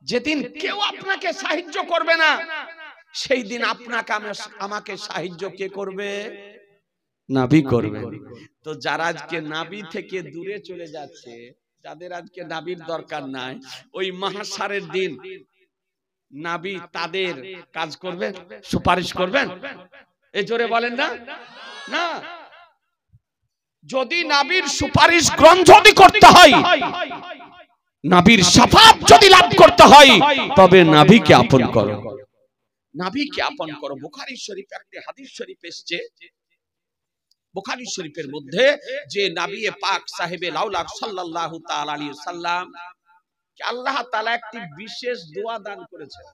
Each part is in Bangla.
যেদিন কেউ আপনাকে সাহায্য করবে না, সেই দিন আপনাকে আমাকে সাহায্য কে করবে? নবী করবে। তো যারা আজকে নবী থেকে দূরে চলে যাচ্ছে, যাদের আজকে নবীর দরকার নাই, ওই মাহশারের দিন নবী তাদের কাজ করবেন, সুপারিশ করবেন? এই জোরে বলেন না। না, যদি নবীর সুপারিশ গ্রহণ যদি করতে হয়, নবীর শাফাত যদি লাভ করতে হয়, তবে নবীকে আপন করো, নবীকে আপন করো। বুখারী শরীফে একটা হাদিস শরীফ এসেছে, বুখারী শরীফের মধ্যে, যে নবী পাক সাহেবে লাউলাক সাল্লাল্লাহু তাআলা আলাইহি সাল্লাম কে আল্লাহ তাআলা একটি বিশেষ দোয়া দান করেছেন।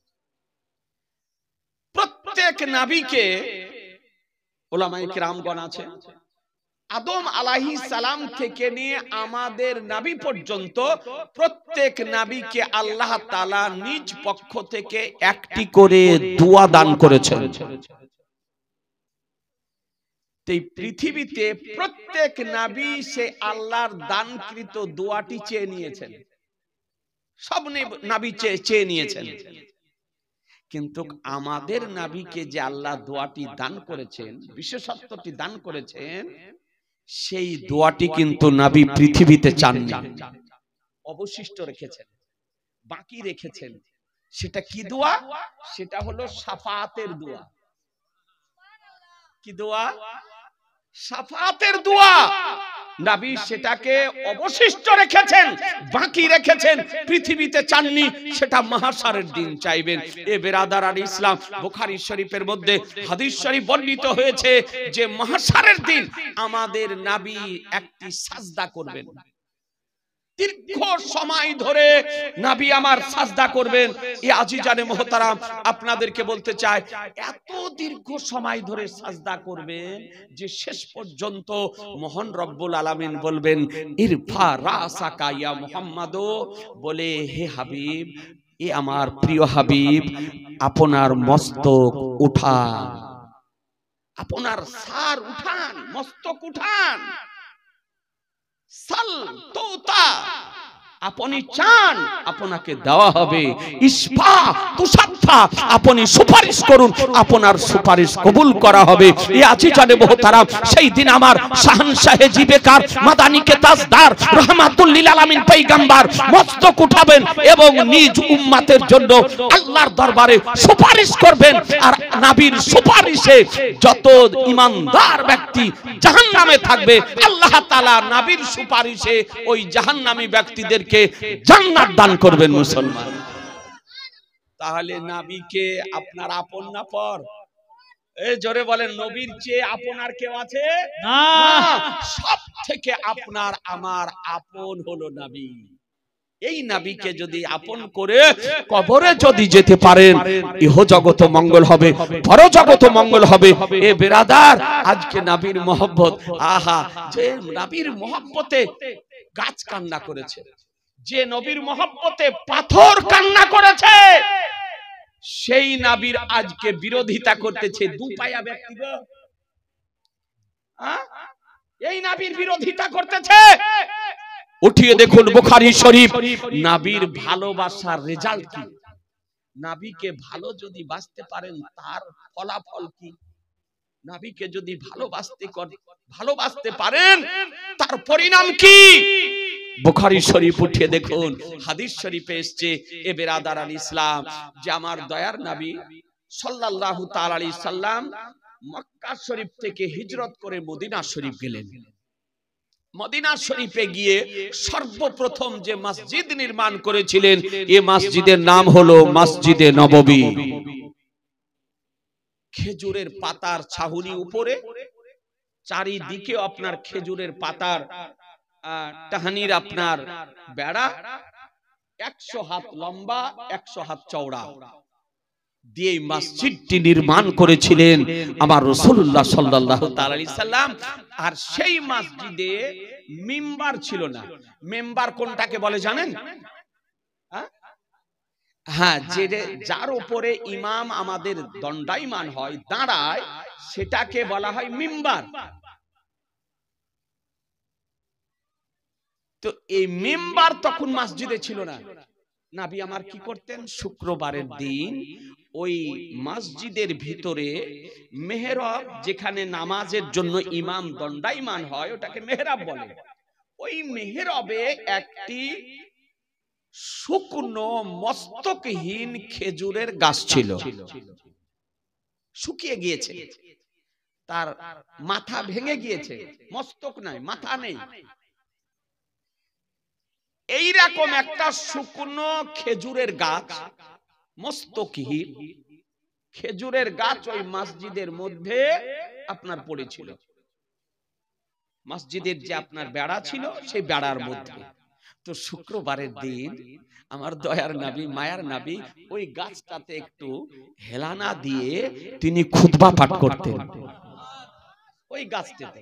প্রত্যেক নবীকে উলামায়ে কিরামগণ আছে, আদম আলাইহিস সালাম থেকে নিয়ে আমাদের নবী পর্যন্ত প্রত্যেক নবীকে আল্লাহ তাআলা নিজ পক্ষ থেকে একটি করে দোয়া দান করেছেন। এই পৃথিবীতে প্রত্যেক নবী সে আল্লাহর দানকৃত দোয়াটি চেয়ে নিয়েছেন, সব নবী চেয়ে নিয়েছেন। কিন্তু আমাদের নবীকে যে আল্লাহ দোয়াটি দান করেছেন, বিশেষত্বটি দান করেছেন, সেই দোয়াটি কিন্তু নবী পৃথিবীতে চাননি, অবশিষ্ট রেখেছেন, বাকি রেখেছেন। সেটা কি দোয়া? সেটা হলো শাফাতের দোয়া। কি দোয়া? শাফাতের দোয়া। নবী সেটাকে অবশিষ্ট রেখেছেন, বাকি রেখেছেন, পৃথিবীতে চাননি, সেটা মাহশারের দিন চাইবেন। এ বেরাদারান ইসলাম, বুখারী শরীফের মধ্যে হাদিস শরীফ বর্ণিত হয়েছে যে মাহশারের দিন আমাদের নবী একটি সাজদা করবেন, দীর্ঘ সময় ধরে নবী আমার সাজদা করবেন। এই আজিজানে মুহতারাম, আপনাদেরকে বলতে চাই, এত দীর্ঘ সময় ধরে সাজদা করবেন যে শেষ পর্যন্ত মহান রব্বুল আলামিন বলবেন, ইরফা রাসাকা ইয়া মুহাম্মাদ, বলে হে হাবিব, এ আমার প্রিয় হাবিব, আপনার মস্তক উঠান, আপনার সার উঠান, মস্তক উঠান। সাল তোতা, আপনি চান আপনাকে দেওয়া হবে। ইসফা তুসাফা, আপনি সুপারিশ করুন, আপনার সুপারিশ কবুল করা হবে। এই আজিজানে মুহতারাম, সেই দিন আমার শাহনশাহে জিবেকার মাদানিকে তাজদার রহমাতুল লিল আলামিন পয়গম্বর মস্তক উঠাবেন এবং নিজ উম্মতের জন্য আল্লাহর দরবারে সুপারিশ করবেন। আর নবীর সুপারিশে যত ঈমানদার ব্যক্তি জাহান্নামে থাকবে, আল্লাহ তাআলা নবীর সুপারিশে ওই জাহান্নামী ব্যক্তিদেরকে জান্নাত দান করবেন। মুসলমান, তাহলে নবীকে আপনার আপন না পর? এই জোরে বলেন, নবীর চেয়ে আপন আর কেউ আছে না। সব থেকে আপনার আমার আপন হলো নবী। এই নবীকে যদি আপন করে কবরে যদি যেতে পারেন, ইহ জগত মঙ্গল হবে, পর জগত মঙ্গল হবে। এ বেরাদার, আজকে নবীর মহব্বত, আহা, যে নবীর মহব্বতে গাছ কান্না করেছে, যে নবীর মহব্বতে পাথর কান্না করেছে, সেই নবীর আজকে বিরোধিতা করতেছে দুপায়া ব্যক্তিগণ। এই নবীর বিরোধিতা করতেছে। উঠিয়ে দেখুন বুখারী শরীফ, নবীর ভালোবাসার রেজাল্ট কি? নবীকে ভালো যদি বাসতে পারেন, তার ফলাফল কি? নবীকে যদি ভালোবাসতে পারেন, তার পরিণাম কি? বুখারী শরীফ উঠিয়ে দেখুন, হাদিস শরীফে এসেছে, এ বেরাদারান ইসলাম, যে আমার দয়ার নবী সাল্লাল্লাহু তাআলা আলাইহি সাল্লাম মক্কা শরীফ থেকে হিজরত করে মদিনা শরীফ গেলেন। মদিনা শরীফে গিয়ে সর্বপ্রথম যে মসজিদ নির্মাণ করেছিলেন, এই মসজিদের নাম হলো মসজিদে নববী। খেজুরের পাতার ছাউনি উপরে, চারিদিকে আপনার খেজুরের পাতার টাহানির আপনার বেড়া, 100 হাত লম্বা, 100 হাত চওড়া দিয়ে মসজিদটি নির্মাণ করেছিলেন আমার রাসূলুল্লাহ সাল্লাল্লাহু তাআলা আলাইহি সাল্লাম। আর সেই মসজিদে মিম্বার ছিল না। মিম্বার কোনটাকে বলে জানেন? হ্যাঁ, যার উপরে ইমাম আমাদের দণ্ডায়মান হয়, দাঁড়ায়, সেটাকে বলা হয় মিম্বার। তো এই মিম্বার তখন মসজিদে ছিল না। নবী আমার কি করতেন, শুক্রবারের দিন ওই মসজিদের ভিতরে মেহরাব, যেখানে নামাজের জন্য ইমাম দণ্ডায়মান হয়, ওটাকে মেহরাব বলে। ওই মেহরাবে একটি শুকনো মস্তকহীন খেজুরের গাছ ছিল, শুকিয়ে গিয়েছে, তার মাথা ভেঙে গিয়েছে, মস্তক নাই, মাথা নেই। এইরকম একটা শুকনো খেজুরের গাছ, মস্তকহীন খেজুরের গাছ ওই মসজিদের মধ্যে আপনার পড়েছিল। মসজিদের যে আপনার বেড়া ছিল, সেই বেড়ার মধ্যে। তো শুক্রবারের দিন আমার দয়ার নবী, মায়ার নবী ওই গাছটাতে একটু হেলানা দিয়ে তিনি খুতবা পাঠ করতেন। ওই গাছটাতে,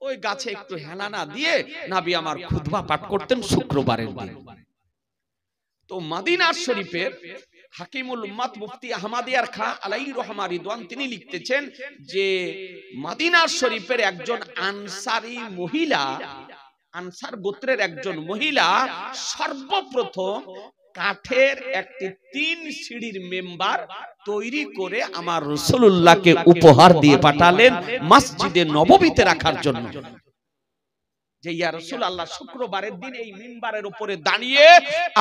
ওই গাছে একটু হেলানা দিয়ে নবী আমার খুতবা পাঠ করতেন শুক্রবারের দিন। তো মদিনা শরীফের হাকিমুল উম্মাত মুফতি আহমদিয়ার খাঁ আলাইহি রহমা রিদওয়ান তিনি লিখতেছেন যে মদিনা শরীফের একজন আনসারী মহিলা, আনসার গোত্রের একজন মহিলা সর্বপ্রথম কাঠের একটি 3 সিঁড়ির মেম্বার তৈরি করে আমার রাসূলুল্লাহকে উপহার দিয়ে পাঠালেন মসজিদে নববীতে রাখার জন্য। যে ইয়া রাসূলুল্লাহ, শুক্রবারের দিন এই মিম্বারের উপরে দাঁড়িয়ে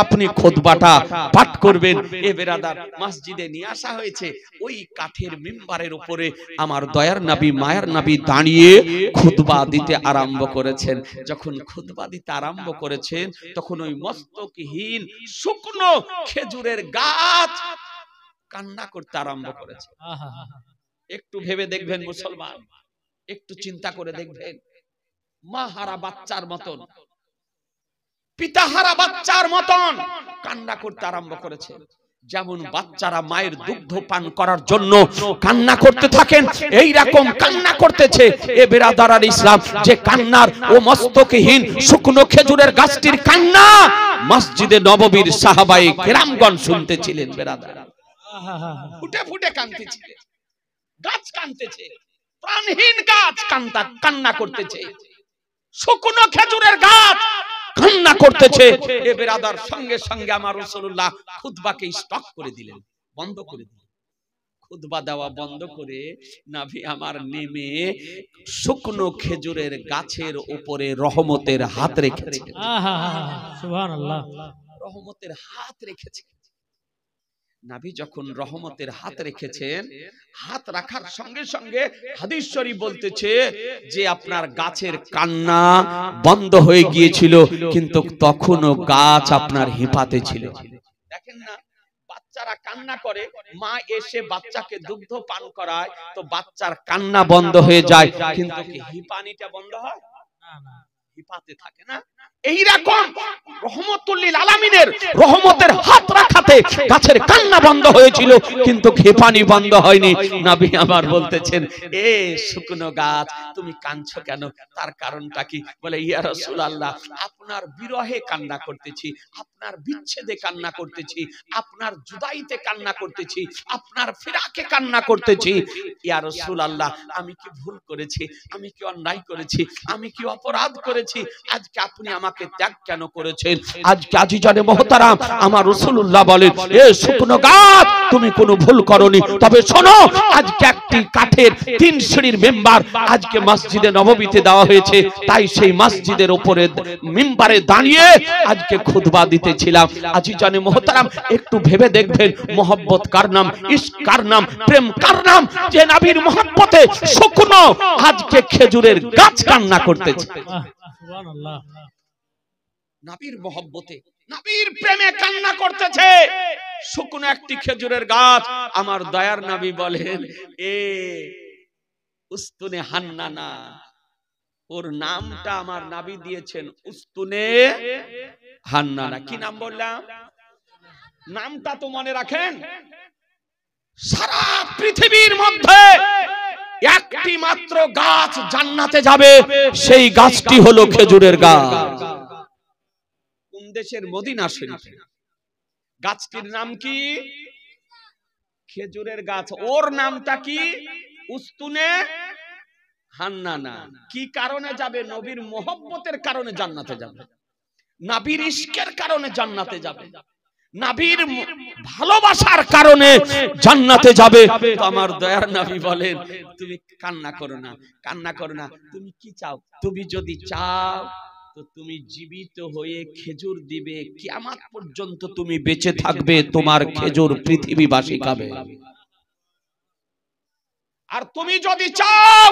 আপনি খুতবাটা পাঠ করবেন। এ বেরাদার, মসজিদে নিয়ে আসা হয়েছে, ওই কাঠের মিম্বারের উপরে আমার দয়ার নবী, মায়ার নবী দাঁড়িয়ে খুতবা দিতে আরম্ভ করেছেন। যখন খুতবা দিতে আরম্ভ করেছেন, তখন ওই মস্তকহীন শুকনো খেজুরের গাছ কান্না করতে আরম্ভ করেছে। একটু ভেবে দেখবেন মুসলমান, একটু চিন্তা করে দেখবেন, মা হারা বাচ্চার মতন, পিতা হারা বাচ্চার মতন কান্না করতে আরম্ভ করেছে। যেমন বাচ্চারা মায়ের দুগ্ধ পান করার জন্য কান্না করতে থাকেন, এই রকম কান্না করতেছে। এ বেরাদার ইসলাম, যে কান্নার ও মস্তকহীন শুকনো খেজুরের গাছটির কান্না মসজিদে নববীর সাহাবায়ে কেরামগণ শুনতেছিলেন। বেরাদার ফুটে ফুটে কাঁদতেছিলেন, গাছ কাঁদতেছে, প্রাণহীন গাছ কান্না করতেছে, শুকনো খেজুরের গাছ কান্না করতেছে। এ বেরাদার, সঙ্গে সঙ্গে আমার রাসূলুল্লাহ খুতবাকে স্টপ করে দিলেন, বন্ধ করে দিলেন। খুতবা দেওয়া বন্ধ করে নবী আমার নেমে শুকনো খেজুরের গাছের উপরে রহমতের হাত রেখেছেন। সুবহানাল্লাহ, রহমতের হাত রেখেছেন। নবী যখন রহমতের হাত রেখেছেন, হাত রাখার সঙ্গে সঙ্গে হাদিস শরীফ বলতেছে যে আপনার গাছের কান্না বন্ধ হয়ে গিয়েছিল, কিন্তু তখনও গাছ আপনার হিপাতে ছিল। দেখেন না, বাচ্চারা কান্না করে, মা এসে বাচ্চাকে দুগ্ধ পান করায়, তো বাচ্চার কান্না বন্ধ হয়ে যায়, কিন্তু কি হিপানিটা বন্ধ হয়? না না, হিপাতে থাকে না। এইরকম রহমতুল লিল আলামিনের রহমতের হাত রাখাতে গাছের কান্না বন্ধ হয়েছিল, কিন্তু খেপানি বন্ধ হয়নি। নবী আমার বলতেছেন, এ শুকনো গাছ, তুমি কাঁদছো কেন? তার কারণটা কি? বলে, ইয়া রাসূলুল্লাহ, আপনার বিরহে কান্না করতেছি, আপনার বিচ্ছেদে কান্না করতেছি, আপনার জুদাইতে কান্না করতেছি, আপনার ফিরাকে কান্না করতেছি। ইয়া রাসূলুল্লাহ, আমি কি ভুল করেছি? আমি কি অন্যায় করেছি? আমি কি অপরাধ করেছি? আজকে আপনি আমাকে ত্যাগ কেন করেছেন? আজকে আজিজানে মুহতারাম, আমার রাসূলুল্লাহ বলেন, এ শুকনো গাছ, তুমি কোনো ভুল করনি। তবে শোনো, আজকে একটি কাঠের 3 সিঁড়ির মেম্বার আজকে মসজিদে নববীতে দেওয়া হয়েছে, তাই সেই মসজিদের উপরে মিম্বারে দাঁড়িয়ে আজকে খুতবা দিতেছিলাম। আজিজানে মুহতারাম, একটু ভেবে দেখবেন, মোহব্বত কার নাম, ইশক কার নাম, প্রেম কার নাম, যে নবীর মোহব্বতে শুকনো আজকে খেজুরের গাছ কান্না করতেছে। সুবহানাল্লাহ, নবীর মোহব্বতে, নবীর প্রেমে কান্না করতেছে শুকনো একটি খেজুরের গাছ। আমার দয়ার নবী বলেন, এ উস্তুনে হান্নানা, ওর নামটা আমার নবী দিয়েছেন উস্তুনে হান্নানা। কি নাম বললাম? নামটা তো মনে রাখেন। সারা পৃথিবীর মধ্যে একটি মাত্র গাছ জান্নাতে যাবে, সেই গাছটি হলো খেজুরের গাছ। কোন দেশের? মদিনা শরীফে। গাছটির নাম কি? খেজুরের গাছ। ওর নামটা কি? উস্তুনে হান্নানা। কি কারণে যাবে? নবীর মোহব্বতের কারণে জান্নাতে যাবে, নবীর ইশকের কারণে জান্নাতে যাবে। নবীর ভালোবাসার কারণে জান্নাতে যাবে। তো আমার দয়ার নবী বলেন, তুমি কান্না করো না, কান্না করো না। তুমি কি চাও? তুমি যদি চাও তো তুমি জীবিত হয়ে খেজুর দিবে, কিয়ামত পর্যন্ত তুমি বেঁচে থাকবে, তোমার খেজুর পৃথিবীবাসী খাবে। আর তুমি যদি চাও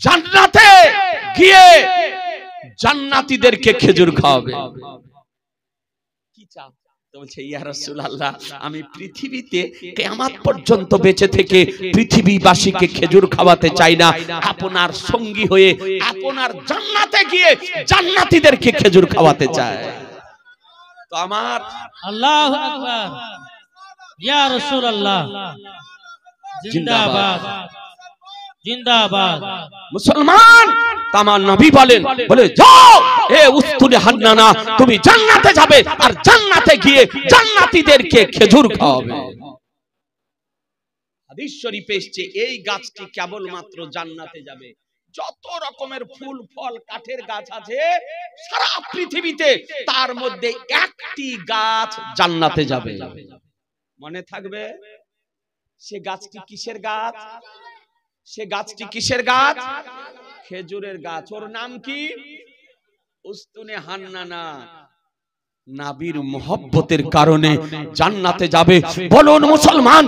জান্নাতে গিয়ে জান্নাতীদেরকে খেজুর খাওয়াবে, কি চাও? তো বলছে, ইয়া রাসূলুল্লাহ, আমি পৃথিবীতে কিয়ামত পর্যন্ত বেঁচে থেকে পৃথিবীবাসীকে খেজুর খাওয়াতে চাই না, আপনার সঙ্গী হয়ে আপনার জান্নাতে গিয়ে জান্নাতীদেরকে খেজুর খাওয়াতে চাই। তো আমার আল্লাহু আকবার, ইয়া রাসূলুল্লাহ, জিন্দাবাদ জিন্দাবাদ। মুসলমান তামার নবী বলেন, বলে যাও এ উস্তুনে হান্নানা, তুমি জান্নাতে যাবে আর জান্নাতে গিয়ে জান্নাতীদেরকে খেজুর খাওয়াবে। হাদিস শরীফে এসেছে এই গাছটি কেবলমাত্র জান্নাতে যাবে। যত রকমের ফুল ফল কাঠের গাছ আছে সারা পৃথিবীতে, তার মধ্যে একটি গাছ জান্নাতে যাবে। মনে থাকবে সে গাছটি কিসের গাছ? সে গাছটি কিসের গাছ? খেজুরের গাছ। ওর নাম কি? উস্তুনে হান্নানা। নবীর মুহাব্বতের কারণে জান্নাতে যাবে। বলুন মুসলমান,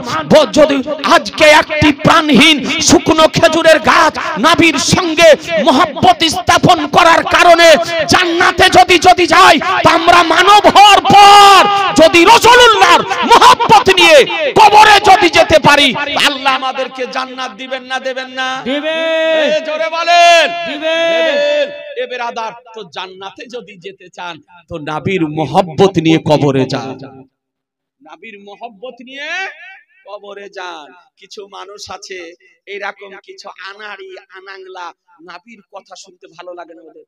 যদি আজকে একটি প্রাণহীন শুকনো খেজুরের গাছ নবীর সঙ্গে মুহাব্বত স্থাপন করার কারণে জান্নাতে যদি যায়, তা আমরা মানব হওয়ার পর যদি রাসূলুল্লাহর মুহাব্বত নিয়ে কবরে যদি যেতে পারি, আল্লাহ আমাদেরকে জান্নাত দিবেন না দেবেন না? দিবেন। জোরে বলেন দিবেন। এ বেরাদার, তো জান্নাতে যদি যেতে চান তো নবীর মুহাব্বত নিয়ে কবরে যান, নবীর মুহাব্বত নিয়ে কবরে যান। কিছু মানুষ আছে এইরকম কিছু আনাড়ি আনাংলা, নবীর কথা শুনতে ভালো লাগে না ওদের,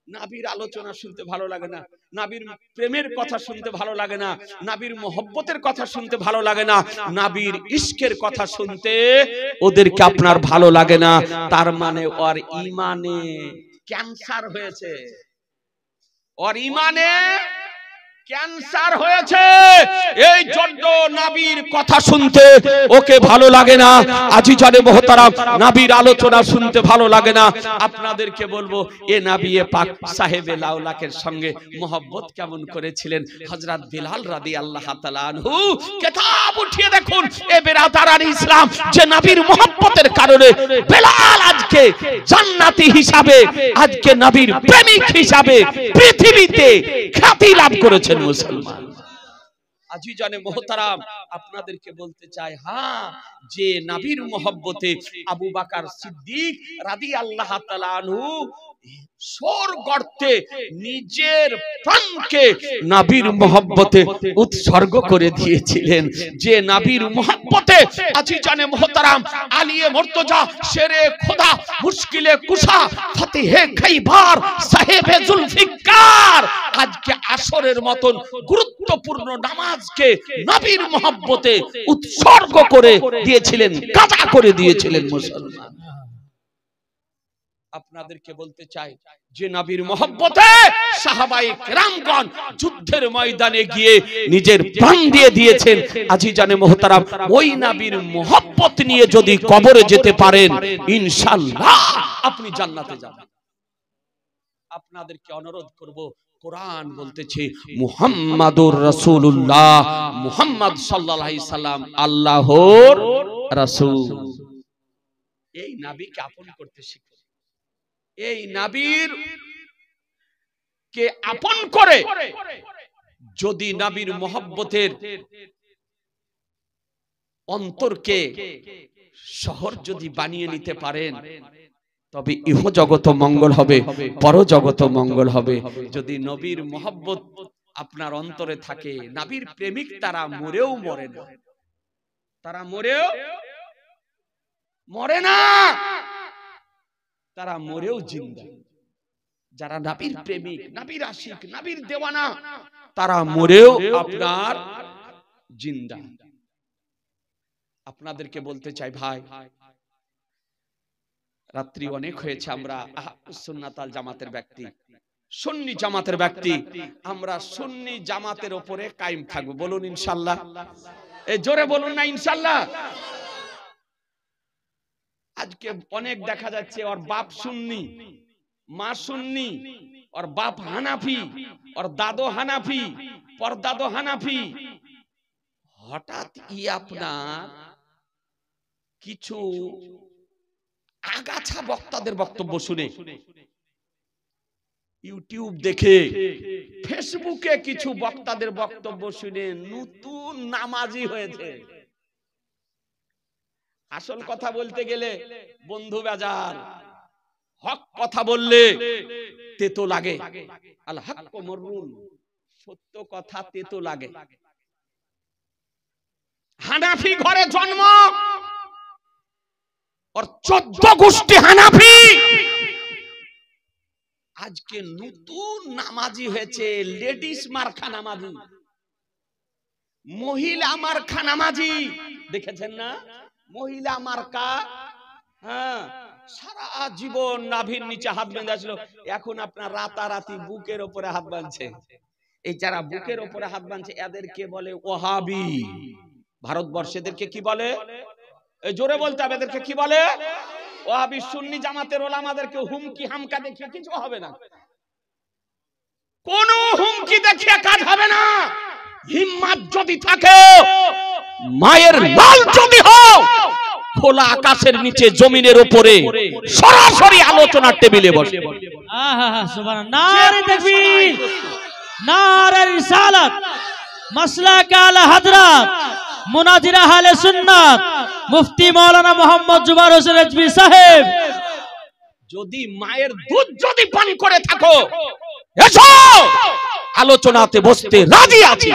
নবীর আলোচনা শুনতে ভালো লাগে না, নবীর প্রেমের কথা শুনতে ভালো লাগে না, নবীর মুহাব্বতের কথা শুনতে ভালো লাগে না, নবীর ইশকের কথা শুনতে ওদেরকে আপনার ভালো লাগে না। তার মানে ওর ঈমানে ক্যান্সার হয়েছে, ওর ঈমানে ক্যান্সার হয়েছে। এই জন্য নবীর কথা শুনতে ওকে ভালো লাগে না। আজিজানে মুহতারাম, নবীর আলোচনা শুনতে ভালো লাগে না। আপনাদেরকে বলবো, এ নবী পাক সাহেবে লাউলাকের সঙ্গে মুহাব্বত কেমন করেছিলেন হযরত বিলাল রাদিয়াল্লাহু তাআলা আনহু। কিতাব উঠিয়ে দেখুন এ বেরাদারান ইসলাম, যে নবীর মুহাব্বতের কারণে বিলাল আজকে জান্নাতি হিসাবে, আজকে নবীর প্রেমিক হিসাবে পৃথিবীতে খ্যাতি লাভ করেছে। মুসলমান আজিজানে মুহতারাম, আপনাদেরকে বলতে চাই, হ্যাঁ, যে নবীর মুহাব্বতে আবু বকর সিদ্দিক রাদিয়াল্লাহু তাআলা আনহু সোর গর্তে নিজের প্রাণকে নবীর মুহাব্বতে উৎসর্গ করে দিয়েছিলেন। যে নবীর মুহাব্বতে আজিজানে মুহতারাম আলিয়ে মুর্তজা, শেরে খোদা, মুশকিলে কুশা, ফতেহে খাইবার, সাহেবে জুলফিকার আজকে আসরের মতন গুরুত্বপূর্ণ নামাজকে নবীর মুহাব্বতে উৎসর্গ করে দিয়েছিলেন, কাজা করে দিয়েছিলেন। মুসলমান আপনাদেরকে বলতে চাই, যে নবীর মুহাব্বতে সাহাবায়ে কেরামগণ যুদ্ধের ময়দানে গিয়ে নিজের প্রাণ দিয়ে দিয়েছেন। আজিজানে মুহতারাম, ওই নবীর মুহাব্বত নিয়ে যদি কবরে যেতে পারেন, ইনশাআল্লাহ আপনি জান্নাতে যাবেন। আপনাদেরকে অনুরোধ করব, কোরআন বলতেছে মুহাম্মাদুর রাসূলুল্লাহ, মুহাম্মদ সাল্লাল্লাহু আলাইহি সাল্লাম আল্লাহর রাসূল। এই নবীকে আপন করতে শিখুন। এই নবীর কে আপন করে যদি নবীর মুহাব্বতের অন্তরকে শহর যদি বানিয়ে নিতে পারেন, তবে ইহ জগত মঙ্গল হবে, পর জগত মঙ্গল হবে। যদি নবীর মুহাব্বত আপনার অন্তরে থাকে, নবীর প্রেমিক তারা মরেও মরে না, তারা মরেও মরে না, তারা মরেও জিন্দা। যারা নবীর প্রেমিক, নবীর আশিক, নবীর দেওয়ানা, তারা মরেও আপনার জিন্দা। আপনাদেরকে বলতে চাই ভাই, রাত্রি অনেক হয়েছে, আমরা সুন্নাত আল জামাতের ব্যক্তি, সুন্নি জামাতের ব্যক্তি, আমরা সুন্নি জামাতের উপরে কায়েম থাকবো। বলুন ইনশাআল্লাহ। এই জোরে বলুন না ইনশাআল্লাহ। আজকে অনেক দেখা যাচ্ছে ওর বাপ সুন্নি, মা সুন্নি, ওর বাপ হানাফি, ওর দাদু হানাফি, পরদাদু হানাফি। হঠাৎ আপনার কিছু আগাছা বক্তাদের বক্তব্য শুনে, ইউটিউব দেখে, ফেসবুকে কিছু বক্তাদের বক্তব্য শুনে নতুন নামাজি হয়েছে। আসল কথা বলতে গেলে বন্ধু বাজার, হক কথা বললে তেতো লাগে। আল হক মররুন, সত্য কথা তেতো লাগে। হানাফি ঘরে জন্ম, और 14 গোষ্ঠী হানাফি। আজকে নতুন নামাজি হয়েছে, লেডিস মার্কা নামাজি, মহিলা মার্কা নামাজি। দেখেছেন না মহিলা মার্কা? হ্যাঁ, সারা জীবন নাভির নিচে হাত বেঁধে ছিল, এখন আপনার রাতারাতি বুকের উপরে হাত বাঁধছে। এই যারা বুকের উপরে হাত বাঁধছে এদেরকে বলে ওহাবি। ভারতবর্ষে এদেরকে কি বলে? জোরে বলতে হবে, এদেরকে কি বলে? ওয়াহাবি। সুন্নি জামাতের ওলামাদেরকে হুমকি হামকা দেখিয়ে কিছু হবে না, কোন হুমকি দেখিয়ে কাজ হবে না। হিম্মত যদি থাকে, মায়ের লাল যদি হও, খোলা আকাশের নিচে জমিনের উপরে সরাসরি আলোচনার টেবিলে বসে। আহা সুবহানাল্লাহ। নারে তাকবীর, নারে রিসালাত, মাসলাক আলা হযরত মুনাজির আহলে সুন্নাত মুফতি মাওলানা মোহাম্মদ জুবাইর হোসেন রিজভী সাহেব। যদি মায়ের দুধ যদি পান করে থাকো, এসো আলোচনাতে বসতে রাজি আছি।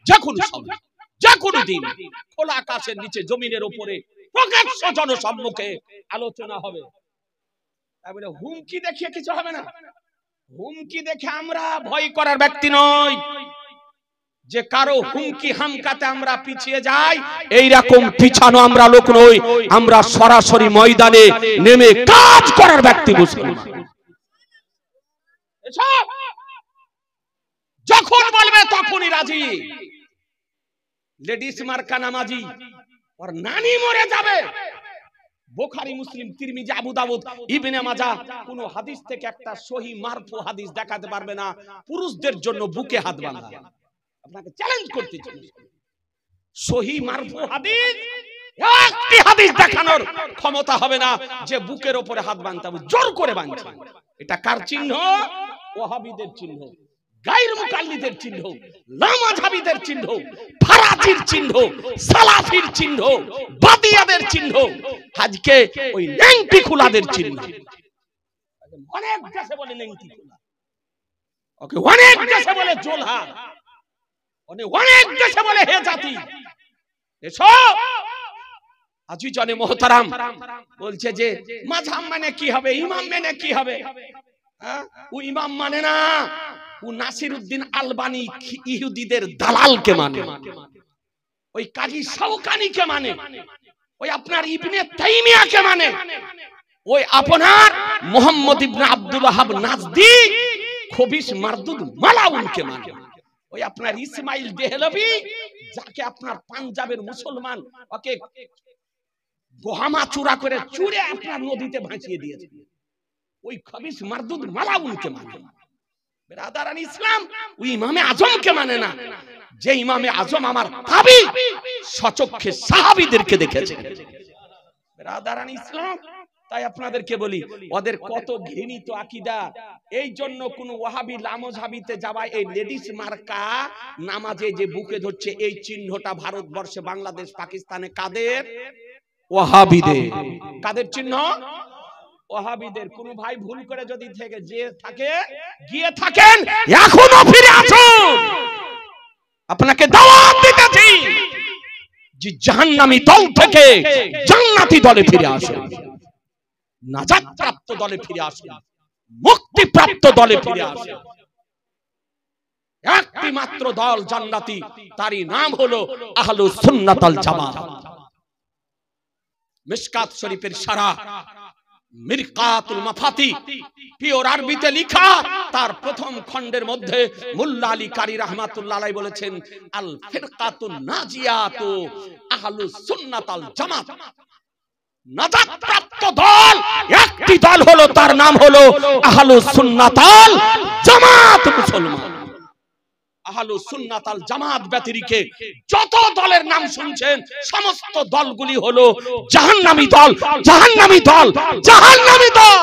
যে কোনো সময়, যে কোনো দিন, খোলা আকাশের নিচে জমিনের উপরে প্রকাশ্য জনসম্মুখে আলোচনা হবে। তাহলে হুমকি দেখিয়ে কিছু হবে না। হুমকি দেখে আমরা ভয় করার ব্যক্তি নই, যে কারো হুমকি হামকাতে আমরা পিছিয়ে যাই, এই রকম পিছানো আমরা লোক নই। আমরা সরাসরি ময়দানে নেমে কাজ করার ব্যক্তি মুসলমান। যখন বলবে তখনই রাজি। লেডিস মার্কা নামাজি, ওর নানি মরে যাবে। বুখারী, মুসলিম, তিরমিজি, আবু দাউদ, ইবনে মাজাহ কোন হাদিস থেকে একটা সহিহ মারফু হাদিস দেখাতে পারবে না পুরুষদের জন্য বুকে হাত বাঁধা। আপনাকে চ্যালেঞ্জ করতে চাই, সহিহ মারফু হাদিস একটি হাদিস দেখানোর ক্ষমতা হবে না যে বুকের উপরে হাত বাঁধতে হবে, জোর করে বাঁধছে। এটা কার চিহ্ন? ওয়াহাবিদের চিহ্ন, গায়র মুকাল্লিদের চিহ্ন, লামাযহাবিদের চিহ্ন, ফারাজির চিহ্ন, সালাফির চিহ্ন, বাদিয়াদের চিহ্ন, আজকে ওই নেংটি খোলাদের চিহ্ন। অনেক দেশে বলে নেংটি খোলা, ওকে অনেক দেশে বলে জোলহা, অনেক দেশে বলে হে জাতি। এসো আজি জানে মোহতারাম বলছে যে মাযহাব মানে কি হবে, ইমাম মানে কি হবে? ও ইমাম মানে না, ও নাসিরউদ্দিন আলবানী ইহুদিদের দালালকে মানে, ওই কাজী শাওকানিকে মানে, ওই আপনার ইবনে তাইমিয়াকে মানে, ওই আপনার মুহাম্মদ ইবনে আব্দুল ওয়াহাব নাজদি খবিস মারদুদ মালাউনকে মানে, ওই আপনার ইসমাইল দেহলভি যাকে আপনার পাঞ্জাবের মুসলমান ওকে গোহামা চূড়া করে চুরে আপনার নদীতে ভাসিয়ে দিয়েছে, ওই খবিস মারদুদ মালাউনকে মানে। বেরাদারান ইসলাম ওই ইমামে আজমকে মানে না, যে ইমামে আজম আমার তাবি সচক্ষে সাহাবীদেরকে দেখেছে। বেরাদারান ইসলাম, তাই আপনাদেরকে বলি ওদের কত ঘৃণিত আকীদা। এই জন্য কোন ওয়াহাবি লামাযহাবিতে যাওয়া, এই লেডিস মার্কা নামাজে যে বুকে ধরছে, এই চিহ্নটা ভারতবর্ষে, বাংলাদেশ, পাকিস্তানে কাদের? ওয়াহাবিদের। কাদের চিহ্ন? ওয়াহাবিদের। কোন ভাই ভুল করে যদি থেকে যে থাকে গিয়ে থাকেন, এখনো ফিরে আসুন। আপনাকে দাওয়াত দিতেছি যে জাহান্নামী দল থেকে জান্নাতি দলে ফিরে আসুন, নাজাত প্রাপ্ত দলে ফিরে আসুন, মুক্তি প্রাপ্ত দলে ফিরে আসুন। একটি মাত্র দল জান্নাতি, তারই নাম হলো আহলুস সুন্নাত ওয়াল জামাত। মিশকাত শরীফের সারা মিরকাতুল মাফাতি পিওর আরবিতে লেখা, তার প্রথম খণ্ডের মধ্যে মোল্লা আলী কারি রাহমাতুল্লাহ আলাইহি বলেছেন আল ফিরকাতুন নাজিয়াতু আহলুস সুন্নাত আল জামাত। নাজাত প্রাপ্ত দল একটি দল হলো, তার নাম হলো আহলুস সুন্নাত আল জামাত। মুসলমান আহলুস সুন্নাত আল জামাত ব্যতিরেকে যত দলের নাম শুনছেন সমস্ত দলগুলি হলো জাহান্নামী দল, জাহান্নামী দল, জাহান্নামী দল।